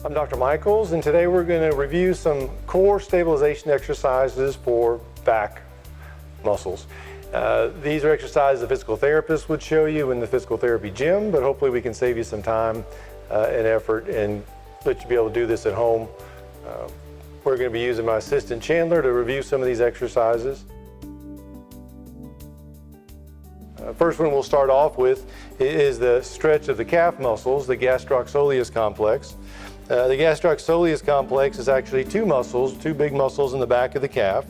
I'm Dr. Michaels, and today we're going to review some core stabilization exercises for back muscles. These are exercises a physical therapist would show you in the physical therapy gym, but hopefully we can save you some time and effort and let you be able to do this at home. We're going to be using my assistant Chandler to review some of these exercises. First one we'll start off with is the stretch of the calf muscles, the gastrocsoleus complex. The gastrocsoleus complex is actually two big muscles in the back of the calf.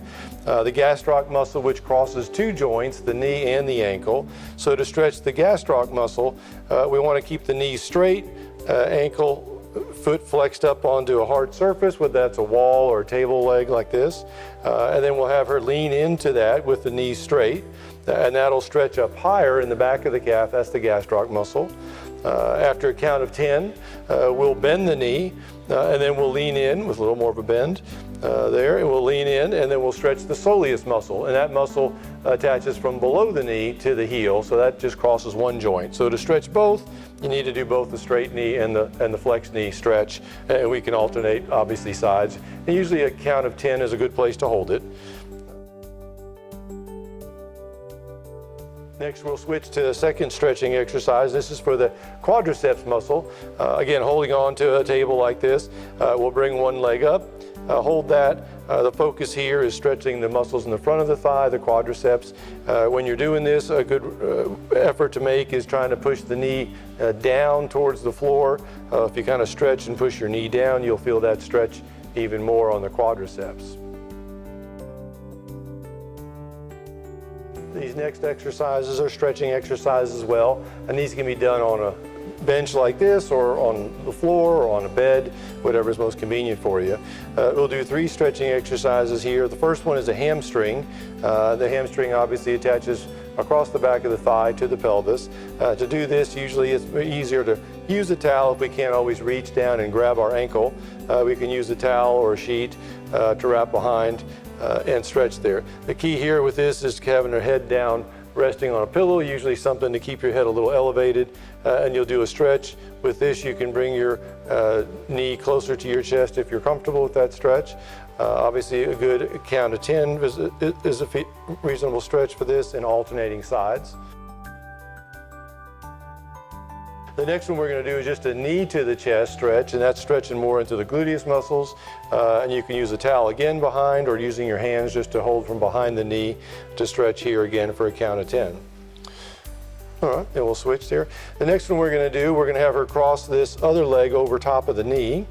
The gastroc muscle, which crosses two joints, the knee and the ankle. So to stretch the gastroc muscle, we want to keep the knee straight, ankle, foot flexed up onto a hard surface, whether that's a wall or a table leg like this. And then we'll have her lean into that with the knee straight. And that'll stretch up higher in the back of the calf. That's the gastroc muscle. After a count of 10, we'll bend the knee, and then we'll lean in with a little more of a bend there, and we'll lean in, and then we'll stretch the soleus muscle, and that muscle attaches from below the knee to the heel, so that just crosses one joint. So to stretch both, you need to do both the straight knee and the flexed knee stretch, and we can alternate, obviously, sides. And usually a count of 10 is a good place to hold it. Next, we'll switch to a second stretching exercise. This is for the quadriceps muscle. Again, holding on to a table like this, we'll bring one leg up, hold that. The focus here is stretching the muscles in the front of the thigh, the quadriceps. When you're doing this, a good effort to make is trying to push the knee down towards the floor. If you kind of stretch and push your knee down, you'll feel that stretch even more on the quadriceps. These next exercises are stretching exercises as well, and these can be done on a bench like this, or on the floor, or on a bed, whatever is most convenient for you. We'll do 3 stretching exercises here. The first one is a hamstring. The hamstring obviously attaches across the back of the thigh to the pelvis. To do this, usually it's easier to use a towel if we can't always reach down and grab our ankle. We can use a towel or a sheet to wrap behind and stretch there. The key here with this is having your head down, resting on a pillow, usually something to keep your head a little elevated, and you'll do a stretch. With this, you can bring your knee closer to your chest if you're comfortable with that stretch. Obviously, a good count of 10 is a reasonable stretch for this, in alternating sides. The next one we're going to do is just a knee to the chest stretch, and that's stretching more into the gluteus muscles. And you can use a towel again behind, or using your hands just to hold from behind the knee to stretch here again for a count of 10. All right, and we'll switch there. The next one we're going to do, we're going to have her cross this other leg over top of the knee.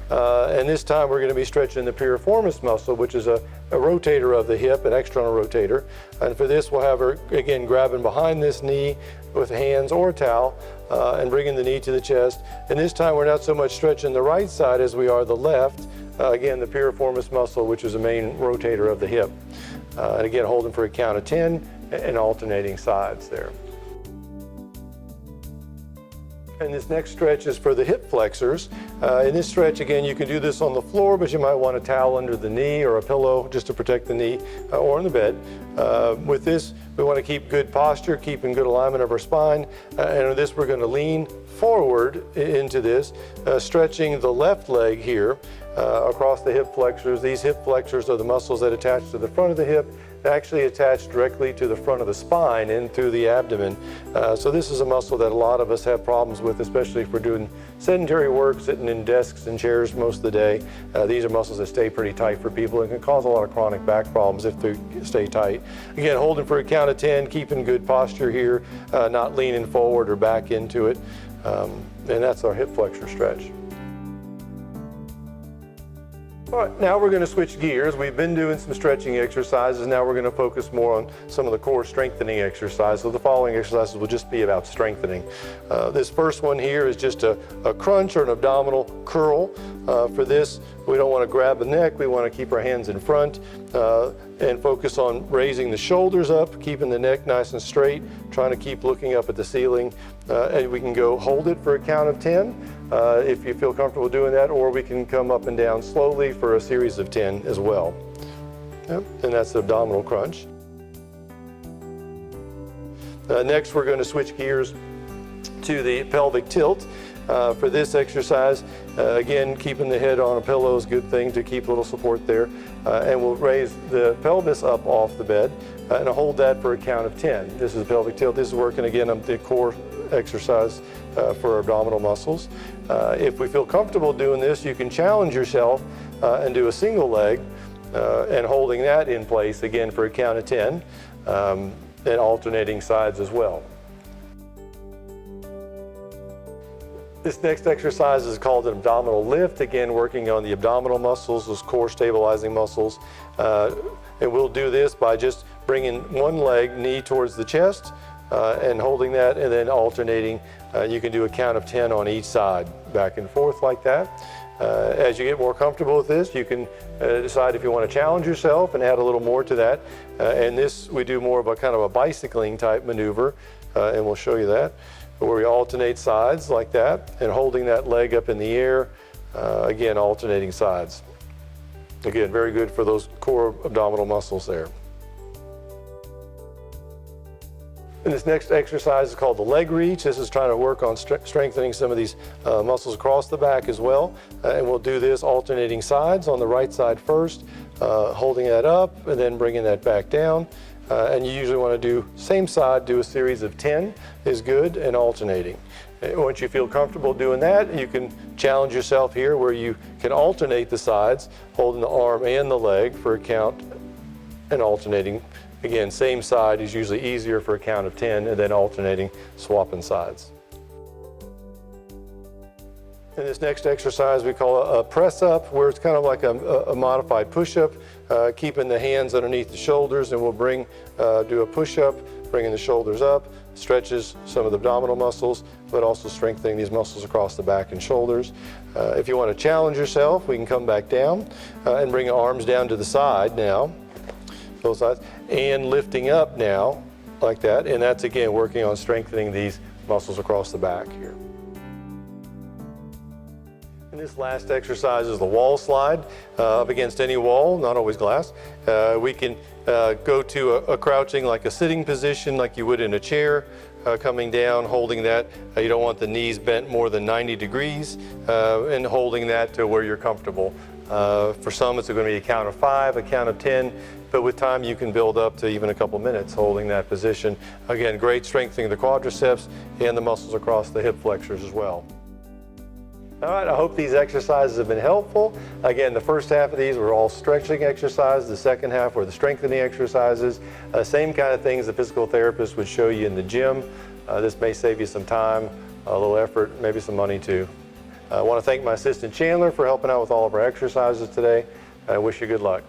And this time we're going to be stretching the piriformis muscle, which is a rotator of the hip, an external rotator. And for this, we'll have her, again, grabbing behind this knee with hands or a towel, and bringing the knee to the chest. And this time we're not so much stretching the right side as we are the left. Again, the piriformis muscle, which is the main rotator of the hip. And again, holding for a count of 10 and alternating sides there. And this next stretch is for the hip flexors. In this stretch, again, you can do this on the floor, but you might want a towel under the knee or a pillow just to protect the knee, or in the bed. With this, we want to keep good posture, keeping good alignment of our spine. And with this, we're going to lean forward into this, stretching the left leg here across the hip flexors. These hip flexors are the muscles that attach to the front of the hip. They actually attach directly to the front of the spine and through the abdomen. So this is a muscle that a lot of us have problems with, especially if we're doing sedentary work, sitting in desks and chairs most of the day. These are muscles that stay pretty tight for people and can cause a lot of chronic back problems if they stay tight. Again, holding for a count of 10, keeping good posture here, not leaning forward or back into it. And that's our hip flexor stretch. All right, now we're going to switch gears. We've been doing some stretching exercises. Now we're going to focus more on some of the core strengthening exercises. So the following exercises will just be about strengthening. This first one here is just a crunch or an abdominal curl. For this, we don't want to grab the neck. We want to keep our hands in front and focus on raising the shoulders up, keeping the neck nice and straight, trying to keep looking up at the ceiling. And we can go hold it for a count of 10 if you feel comfortable doing that, or we can come up and down slowly for a series of 10 as well. Yep. And that's the abdominal crunch. Next, we're going to switch gears to the pelvic tilt. For this exercise, again, keeping the head on a pillow is a good thing to keep a little support there. And we'll raise the pelvis up off the bed and hold that for a count of 10. This is a pelvic tilt. This is working again on the core exercise for our abdominal muscles. If we feel comfortable doing this, you can challenge yourself and do a single leg and holding that in place again for a count of 10 and alternating sides as well. This next exercise is called an abdominal lift, again working on the abdominal muscles, those core stabilizing muscles. And we'll do this by just bringing one leg, knee towards the chest, and holding that and then alternating. You can do a count of 10 on each side, back and forth like that. As you get more comfortable with this, you can decide if you want to challenge yourself and add a little more to that. And this, we do more of a kind of a bicycling type maneuver, and we'll show you that, where we alternate sides like that and holding that leg up in the air, again alternating sides. Again, very good for those core abdominal muscles there. And this next exercise is called the leg reach. This is trying to work on strengthening some of these muscles across the back as well. And we'll do this alternating sides. On the right side first, holding that up and then bringing that back down. And you usually want to do same side, do a series of 10 is good, and alternating. Once you feel comfortable doing that, you can challenge yourself here where you can alternate the sides, holding the arm and the leg for a count and alternating. Again, same side is usually easier for a count of 10 and then alternating, swapping sides. In this next exercise we call a press up, where it's kind of like a modified push-up, keeping the hands underneath the shoulders, and we'll do a push-up, bringing the shoulders up, stretches some of the abdominal muscles, but also strengthening these muscles across the back and shoulders. If you want to challenge yourself, we can come back down and bring your arms down to the side now, both sides, and lifting up now like that, and that's again working on strengthening these muscles across the back here. And this last exercise is the wall slide, up against any wall, not always glass. We can go to a crouching, like a sitting position like you would in a chair, coming down, holding that. You don't want the knees bent more than 90 degrees, and holding that to where you're comfortable. For some it's going to be a count of 5, a count of 10, but with time you can build up to even a couple minutes holding that position. Again, great strengthening of the quadriceps and the muscles across the hip flexors as well. All right, I hope these exercises have been helpful. Again, the first half of these were all stretching exercises. The second half were the strengthening exercises. Same kind of things the physical therapist would show you in the gym. This may save you some time, a little effort, maybe some money too. I want to thank my assistant Chandler for helping out with all of our exercises today. I wish you good luck.